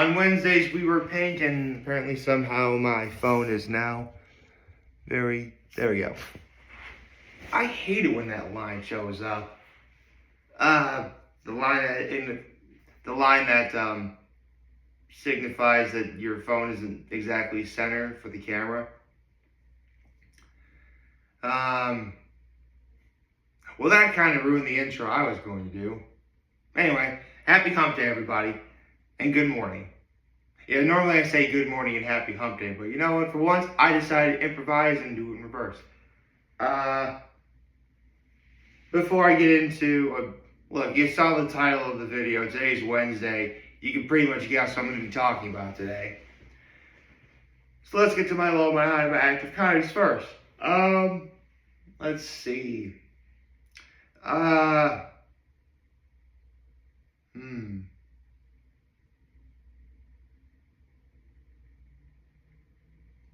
On Wednesdays we were pink, and apparently somehow my phone is now there we go. I hate it when that line shows up. The line that signifies that your phone isn't exactly center for the camera. Well, that kind of ruined the intro I was going to do. Anyway, happy hump day, everybody, and good morning. Yeah, normally I say good morning and happy hump day, but you know what? For once, I decided to improvise and do it in reverse. Before I get into, look, you saw the title of the video. Today's Wednesday. You can pretty much guess what I'm going to be talking about today. So let's get to my low, my high, my active comedies first. Let's see.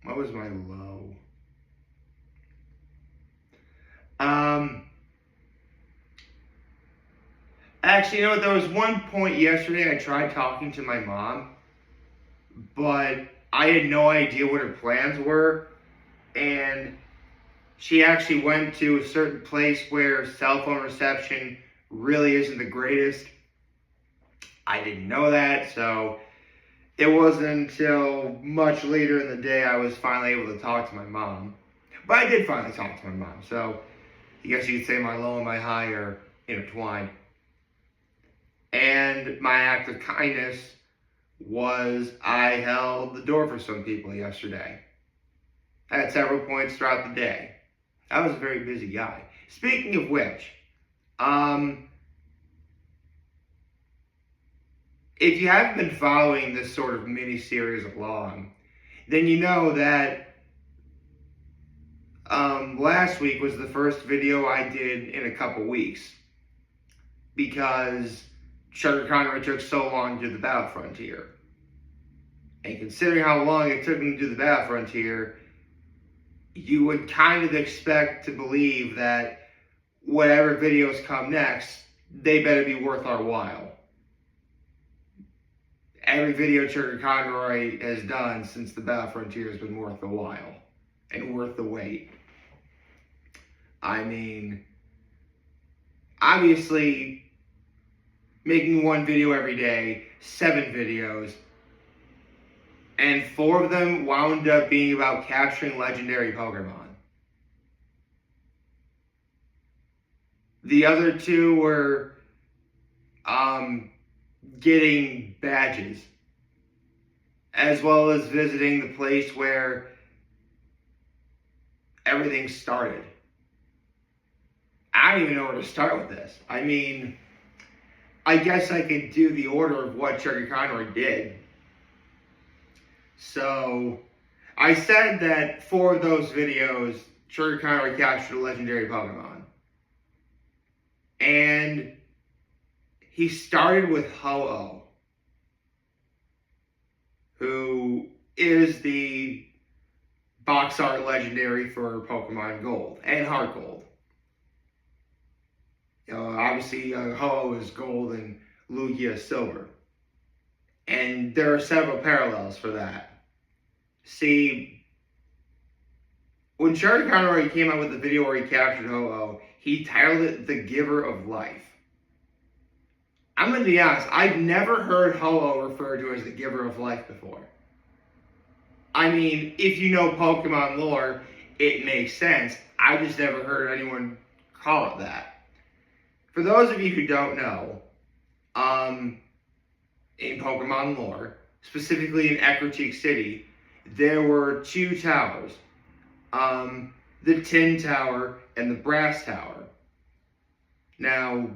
What was my low? Actually, you know what? There was one point yesterday I tried talking to my mom, but I had no idea what her plans were, and she actually went to a certain place where cell phone reception really isn't the greatest. I didn't know that, so it wasn't until much later in the day I was finally able to talk to my mom. But I did finally talk to my mom, so I guess you could say my low and my high are intertwined. And my act of kindness was I held the door for some people yesterday. At several points throughout the day. I was a very busy guy. Speaking of which, if you haven't been following this sort of mini-series along, then you know that last week was the first video I did in a couple weeks because Sugar Conroy took so long to do the Battle Frontier. And considering how long it took him to do the Battle Frontier, you would kind of expect to believe that whatever videos come next, they better be worth our while. Every video Sugar Conroy has done since the Battle Frontier has been worth the while and worth the wait. I mean, obviously, making one video every day, 7 videos, and 4 of them wound up being about capturing legendary Pokemon. The other 2 were getting badges, as well as visiting the place where everything started. I don't even know where to start with this. I mean, I guess I could do the order of what Sugar Conroy did. So, I said that 4 of those videos, Sugar Conroy captured a legendary Pokemon. And he started with Ho-Oh, who is the box art legendary for Pokemon Gold and Heart Gold. Obviously, Ho-Oh is gold and Lugia is silver. And there are several parallels for that. See, when Sugar Conroy came out with the video where he captured Ho-Oh, he titled it The Giver of Life. I'm going to be honest, I've never heard Ho-Oh referred to as the Giver of Life before. I mean, if you know Pokemon lore, it makes sense. I just never heard anyone call it that. For those of you who don't know, in Pokemon lore, specifically in Ecruteak City, there were 2 towers. The Tin Tower and the Brass Tower. Now,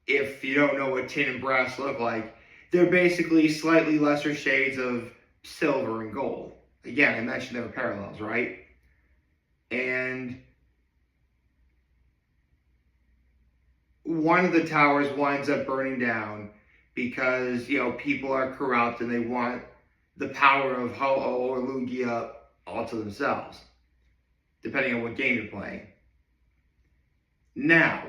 if you don't know what tin and brass look like, they're basically slightly lesser shades of silver and gold. Again, I mentioned there were parallels, right? And one of the towers winds up burning down because, people are corrupt and they want the power of Ho-Oh or Lugia all to themselves, depending on what game you're playing. Now,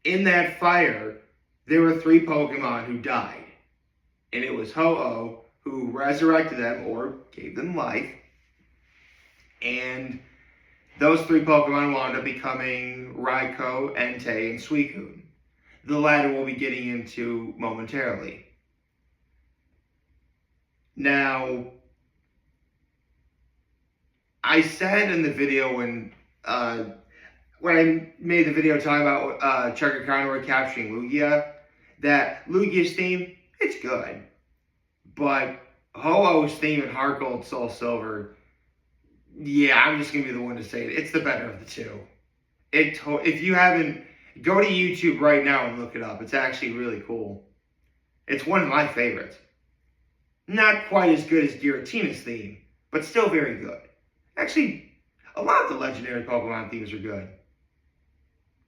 in that fire, there were 3 Pokemon who died. and it was Ho-Oh who resurrected them or gave them life. And those three Pokemon wound up becoming Raikou, Entei, and Suicune. The latter we'll be getting into momentarily. Now, I said in the video when I made the video talking about Chucker Conroy capturing Lugia, that Lugia's theme, it's good. But Ho-Oh's theme in Heart Gold, Soul Silver, yeah, I'm just going to be the one to say it. It's the better of the two. If you haven't, go to YouTube right now and look it up. It's actually really cool. It's one of my favorites. Not quite as good as Giratina's theme, but still very good. Actually, a lot of the legendary Pokemon themes are good.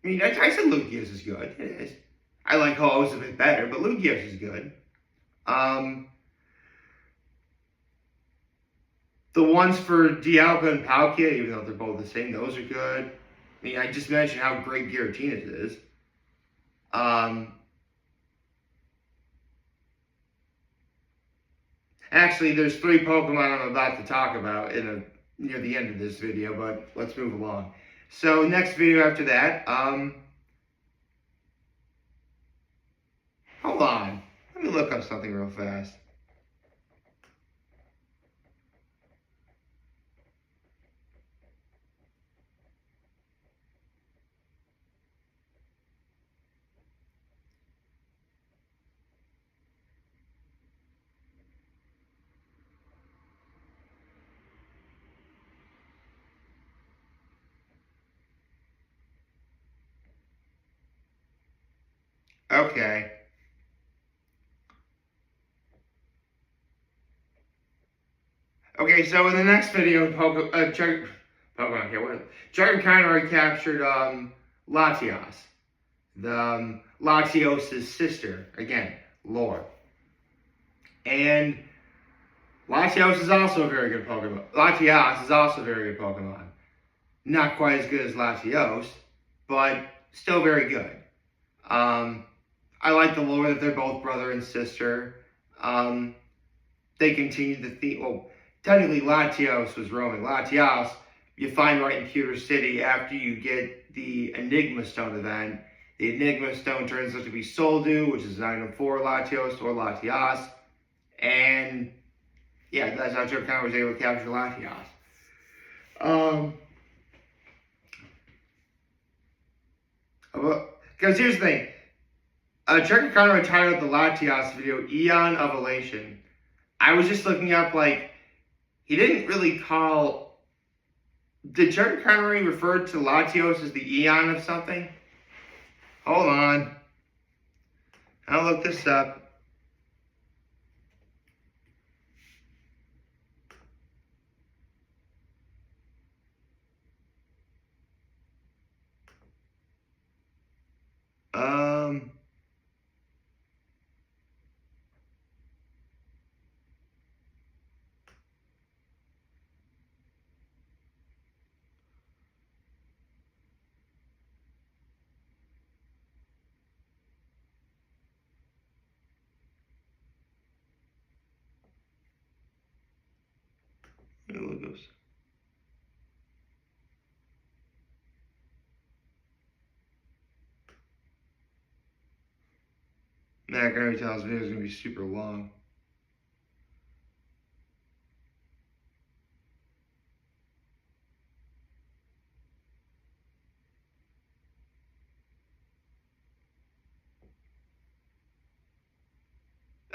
I mean, I said Lugia's is good. It is. I like Ho-Oh's a bit better, but Lugia's is good. The ones for Dialga and Palkia, even though they're both the same, those are good. I mean, I just mentioned how great Giratina's is. Actually, there's three Pokemon I'm about to talk about near the end of this video, but let's move along. So, next video after that, hold on. Let me look up something real fast. Okay. Okay, so in the next video, Chucker Conroy captured Latios, the Latios' sister, again, lore. And Latios is also a very good Pokemon. Latias is also a very good Pokemon. Not quite as good as Latios, but still very good. I like the lore that they're both brother and sister. They continued the theme. Well, technically, Latios was roaming. Latios, you find right in Pewter City after you get the Enigma Stone event. The Enigma Stone turns out to be Soldew, which is an item for Latios or Latias. And yeah, that's how Chucker Conroy was able to capture Latios. Because here's the thing. Chucker Conroy titled the Latios video Eon of Elation. I was just looking up, like, he didn't really call... Did Chucker Conroy refer to Latios as the Eon of something? Hold on. I'll look this up. Look this. Man, I can already tell this video is going to be super long.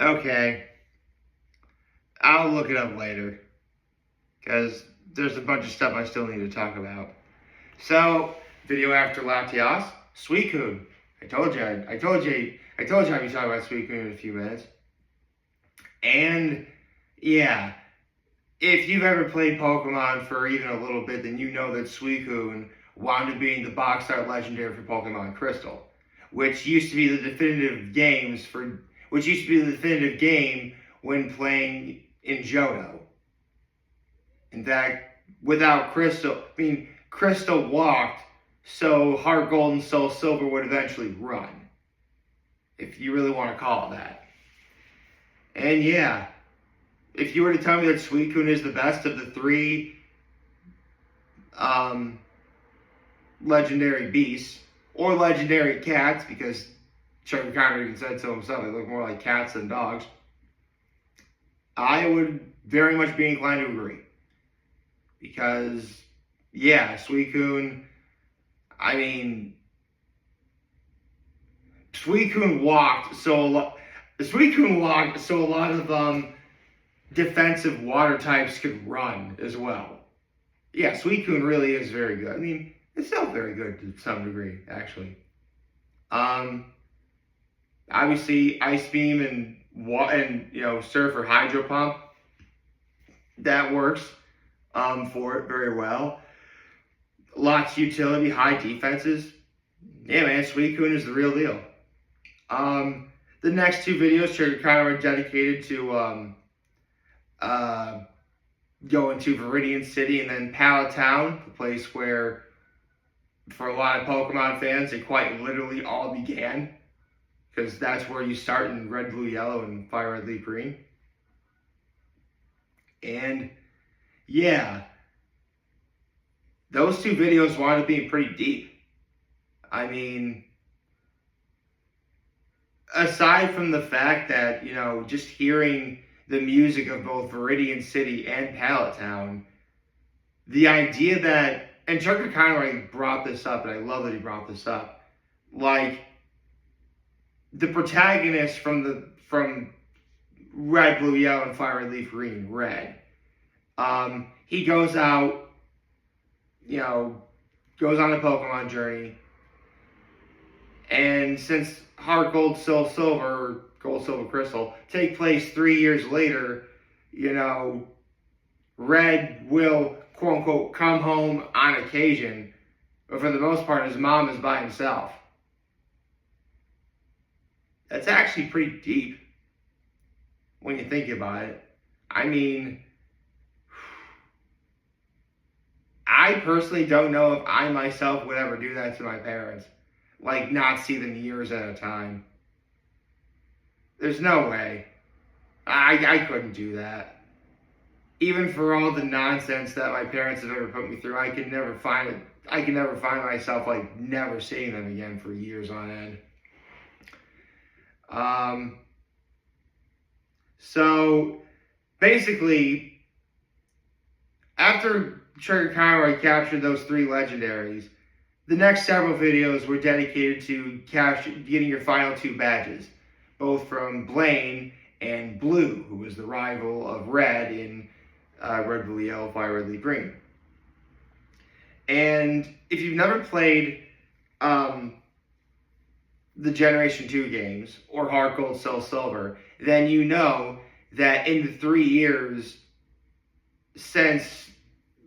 Okay. I'll look it up later. Because there's a bunch of stuff I still need to talk about. So, video after Latios, Suicune. I told you I'd be talking about Suicune in a few minutes. And, yeah, if you've ever played Pokemon for even a little bit, then you know that Suicune wound up being the box art legendary for Pokemon Crystal, which used to be the definitive game when playing in Johto. In fact, without Crystal, Crystal walked, so Heart Gold and Soul Silver would eventually run. If you really want to call it that. And yeah, if you were to tell me that Suicune is the best of the three um, legendary beasts, or legendary cats, because Chuck Connor even said so himself, they look more like cats than dogs, I would very much be inclined to agree. Because, yeah, Suicune, I mean, Suicune walked so a lot. Suicune walked so a lot of defensive water types could run as well. Yeah, Suicune really is very good. I mean, it's still very good to some degree, actually. Um, Obviously, Ice Beam and Surf or Hydro Pump, that works for it very well. Lots of utility, high defenses. Yeah, man, Suicune is the real deal. The next two videos are dedicated to going to Viridian City and then Pallet Town, the place where, for a lot of Pokemon fans, it quite literally all began. Because that's where you start in Red, Blue, Yellow, and Fire, Red, Leaf, Green. And yeah, those two videos wound up being pretty deep. I mean, aside from the fact that, just hearing the music of both Viridian City and Pallet Town, the idea that, and Chucker Conway brought this up, and I love that he brought this up, like, the protagonist from Red, Blue, Yellow, and Fire, Red, Leaf, Green, Red, he goes out, goes on a Pokemon journey, and since Heart Gold, Soul Silver, or Gold, Silver, Crystal, take place 3 years later, Red will, quote unquote, come home on occasion, but for the most part, his mom is by himself. That's actually pretty deep when you think about it. I mean, I personally don't know if I myself would ever do that to my parents. Like, not see them years at a time. There's no way. I couldn't do that. Even for all the nonsense that my parents have ever put me through, I can never find myself, like, never seeing them again for years on end. So basically, after Trigger Conroy captured those three legendaries, the next several videos were dedicated to getting your final two badges, both from Blaine and Blue, who was the rival of Red in Red, Blue, Yellow, Fire, Red, Leaf, Green. And if you've never played the Generation 2 games, or Heart Gold, Soul Silver, then you know that in the 3 years since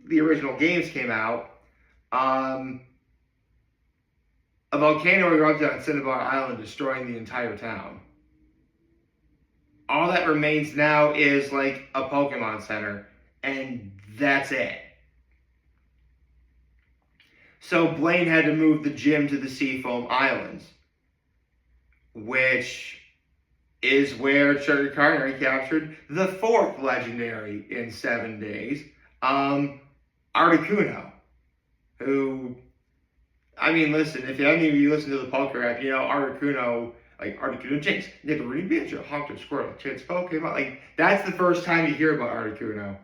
the original games came out, a volcano erupted on Cinnabar Island, destroying the entire town. All that remains now is like a Pokemon Center, and that's it. So Blaine had to move the gym to the Seafoam Islands, which is where Sugar Carnegie captured the fourth legendary in 7 days, Articuno, who, I mean, listen, if any of you listen to the Poker app, Articuno, like Articuno Jinx, Nipperini Banjo, Honker Squirrel, Chance Pokemon, like, that's the first time you hear about Articuno.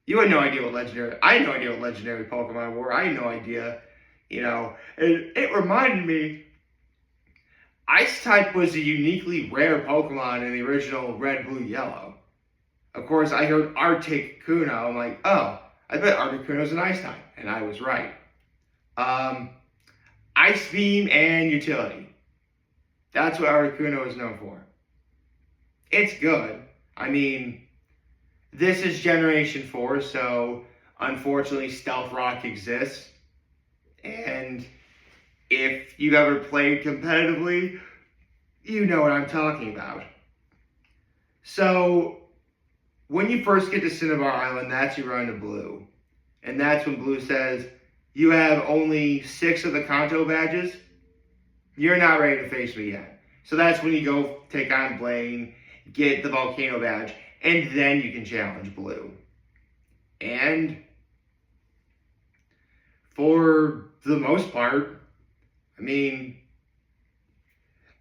You had no idea what legendary, I had no idea what legendary Pokemon were, I had no idea, it reminded me, Ice-type was a uniquely rare Pokemon in the original Red, Blue, Yellow. Of course, I heard Articuno. I'm like, oh, I bet Articuno's an Ice-type. And I was right. Ice Beam and Utility. That's what Articuno is known for. It's good. I mean, this is Generation 4, so unfortunately Stealth Rock exists. And if you've ever played competitively, you know what I'm talking about. So, when you first get to Cinnabar Island, that's you run to Blue. And that's when Blue says, you have only 6 of the Kanto badges. You're not ready to face me yet. So that's when you go take on Blaine. get the volcano badge, and then you can challenge Blue. And for the most part, I mean,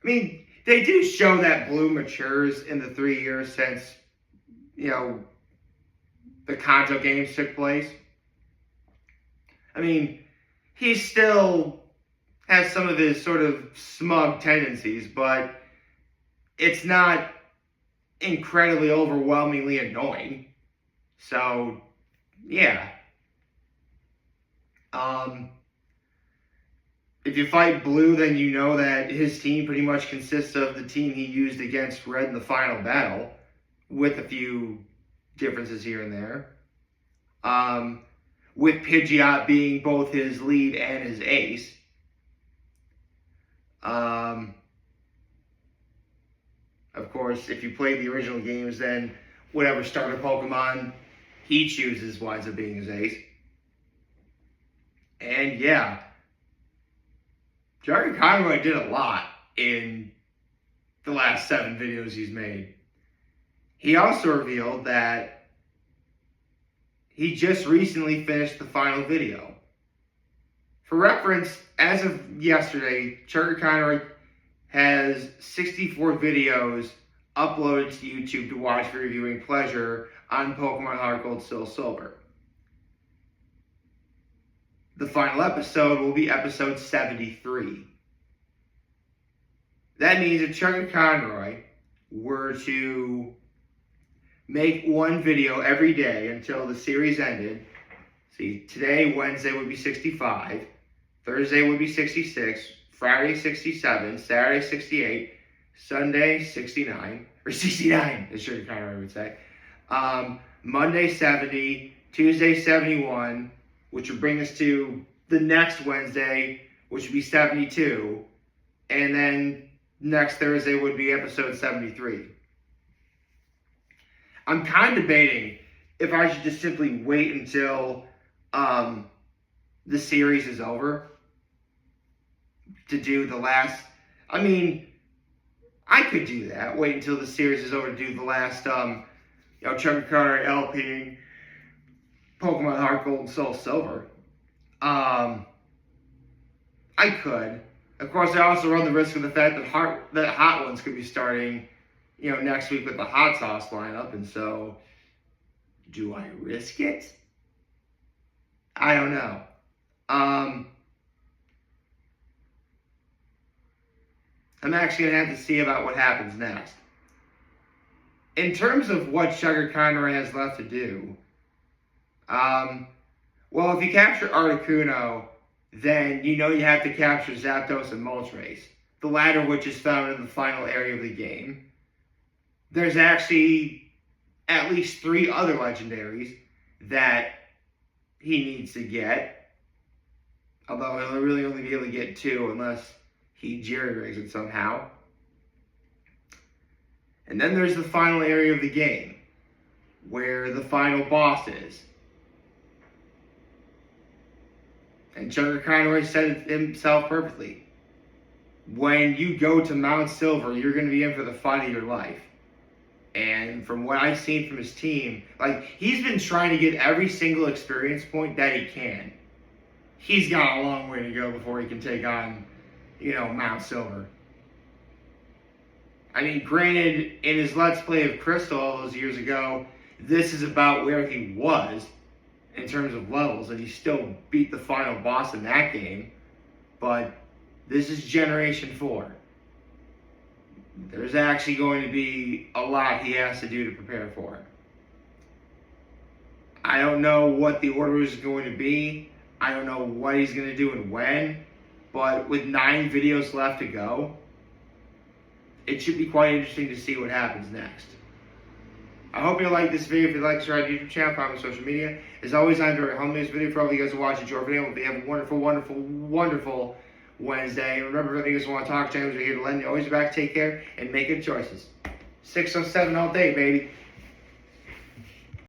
they do show that Blue matures in the 3 years since, the Kanto games took place. I mean, he still has some of his sort of smug tendencies, but it's not incredibly overwhelmingly annoying. So, yeah. If you fight Blue, then you know that his team pretty much consists of the team he used against Red in the final battle, with a few differences here and there. With Pidgeot being both his lead and his ace. Of course, if you play the original games, then whatever starter Pokemon he chooses winds up being his ace. And yeah, Jerry Conroy did a lot in the last 7 videos he's made. He also revealed that he just recently finished the final video. For reference, as of yesterday, Chucker Conroy has 64 videos uploaded to YouTube to watch for your viewing pleasure on Pokemon Heart Gold, Silver. The final episode will be episode 73. That means if Chucker Conroy were to make one video every day until the series ended, see, today, Wednesday, would be 65, Thursday would be 66, Friday 67, Saturday 68, Sunday 69, or 69, as Sugar Conroy would say. Monday 70, Tuesday 71, which would bring us to the next Wednesday, which would be 72, and then next Thursday would be episode 73. I'm kind of debating if I should just simply wait until the series is over to do the last. I mean, I could do that. Wait until the series is over to do the last, Chucker Conroy, LPing, Pokemon Heart Gold and Soul Silver. I could. Of course, I also run the risk of the fact that Hot Ones could be starting, next week with the Hot Sauce lineup, and so do I risk it? I don't know. I'm actually going to have to see about what happens next. In terms of what Sugar Conroy has left to do, well, if you capture Articuno, then you have to capture Zapdos and Moltres, the latter of which is found in the final area of the game. There's actually at least 3 other legendaries that he needs to get, although he'll really only be able to get 2 unless he jerry-rigs it somehow. And then there's the final area of the game, where the final boss is. And Sugar Conroy said it himself perfectly. When you go to Mount Silver, you're going to be in for the fight of your life. And from what I've seen from his team, he's been trying to get every single experience point that he can. He's got a long way to go before he can take on, Mount Silver. I mean, granted, in his Let's Play of Crystal all those years ago, this is about where he was in terms of levels, and he still beat the final boss in that game. But this is Generation 4. There's actually going to be a lot he has to do to prepare for it. I don't know what the order is going to be. I don't know what he's going to do and when. But with 9 videos left to go, it should be quite interesting to see what happens next. I hope you like this video. If you like, subscribe to the YouTube channel, follow me on social media. As always, I'm very humble. This video for all of you guys who watch. Enjoy your video. Hope you have a wonderful, wonderful, wonderful Wednesday. And remember, if you guys want to talk, channels are here to lend you. Always back. Take care and make good choices. 607 all day, baby.